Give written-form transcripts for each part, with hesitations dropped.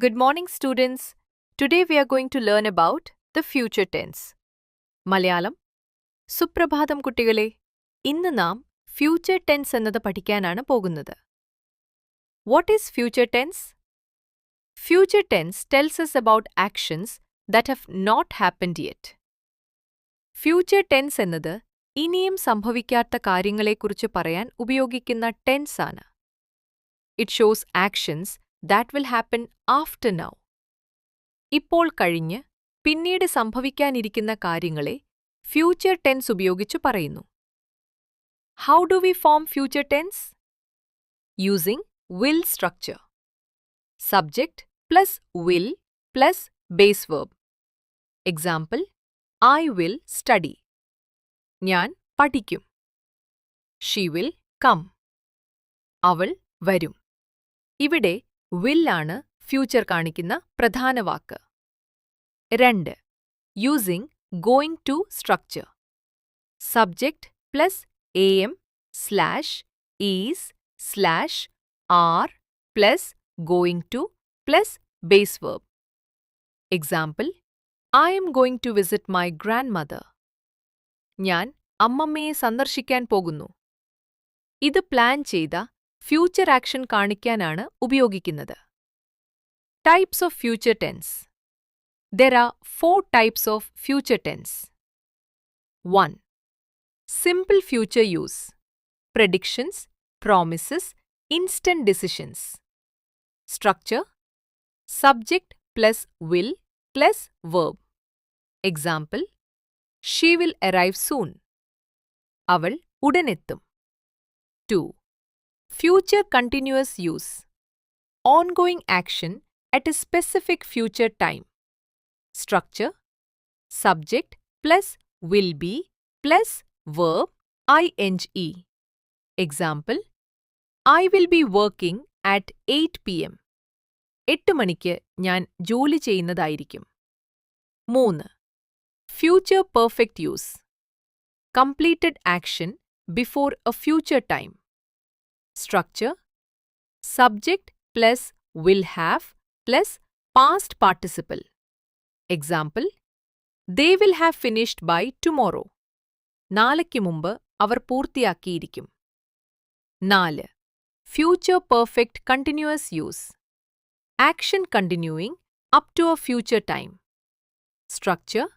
Good morning, students. Today we are going to learn about the future tense. Malayalam സുപ്രഭാതം കുട്ടികളെ. ഇന്ന് നാം future tense എന്നത് പഠിക്കാനാണ് പോകുന്നത്. What is future tense? Future tense tells us about actions that have not happened yet. Future tense എന്നത് ഇനിയും സംഭവിക്കാത്ത കാര്യങ്ങളെക്കുറിച്ച് പറയാൻ ഉപയോഗിക്കുന്ന ടെൻസ് ആണ്. It shows actions that will happen after now. ഇപ്പോൾ കഴിഞ്ഞ് പിന്നീട് സംഭവിക്കാനിരിക്കുന്ന കാര്യങ്ങളെ ഫ്യൂച്ചർ ടെൻസ് ഉപയോഗിച്ച് പറയുന്നു. How do we form future tense? Using will structure. Subject plus will plus base verb. Example: I will study. ഞാൻ പഠിക്കും. She will come. അവൾ വരും. ഇവിടെ will ആണ് ഫ്യൂച്ചർ കാണിക്കുന്ന പ്രധാന വാക്ക്. 2. Using going to structure. Subject plus am slash is slash are plus going to plus base verb. Example: I am going to visit my grandmother. ഞാൻ അമ്മമ്മയെ സന്ദർശിക്കാൻ പോകുന്നു. ഇത് പ്ലാൻ ചെയ്ത ഫ്യൂച്ചർ ആക്ഷൻ കാണിക്കാനാണ് ഉപയോഗിക്കുന്നത്. Types of future tense. There are 4 types of future tense. 1. Simple future use. Predictions, promises, instant decisions. Structure: subject plus will plus verb. Example: She will arrive soon. അവൾ ഉടനെത്തും. 2. Future continuous use. Ongoing action at a specific future time. Structure: subject plus will be plus verb ing. Example: I will be working at 8 p.m. 8 മണിക്ക് ഞാൻ ജോലി ചെയ്യുന്നതായിരിക്കും. 3. Future perfect use. Completed action before a future time. Structure: subject plus will have plus past participle. Example: They will have finished by tomorrow. നാളേക്ക് മുമ്പ് അവർ പൂർത്തിയാക്കിയിരിക്കും. 4. Future perfect continuous use. Action continuing up to a future time. Structure: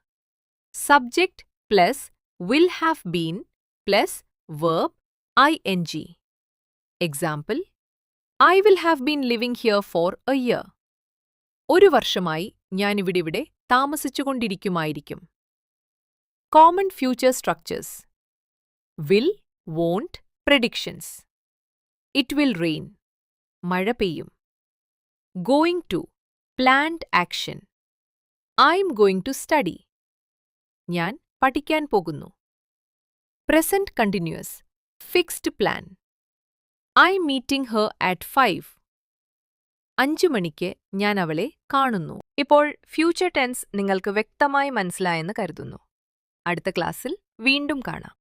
subject plus will have been plus verb ing. Example: I will have been living here for a year. ഒരു വർഷമായി ഞാനിവിടെ താമസിച്ചുകൊണ്ടിരിക്കുമായിരിക്കും. Common future structures. Will, won't, predictions. It will rain. മഴ പെയ്യും. Going to, planned action. I'm going to study. ഞാൻ പഠിക്കാൻ പോകുന്നു. Present continuous, fixed plan. I'm meeting her at 5. 5 മണിക്ക് ഞാൻ അവളെ കാണുന്നു. ഇപ്പോൾ ഫ്യൂച്ചർ ടെൻസ് നിങ്ങൾക്ക് വ്യക്തമായി മനസ്സിലായെന്ന് കരുതുന്നു. അടുത്ത ക്ലാസ്സിൽ വീണ്ടും കാണാം.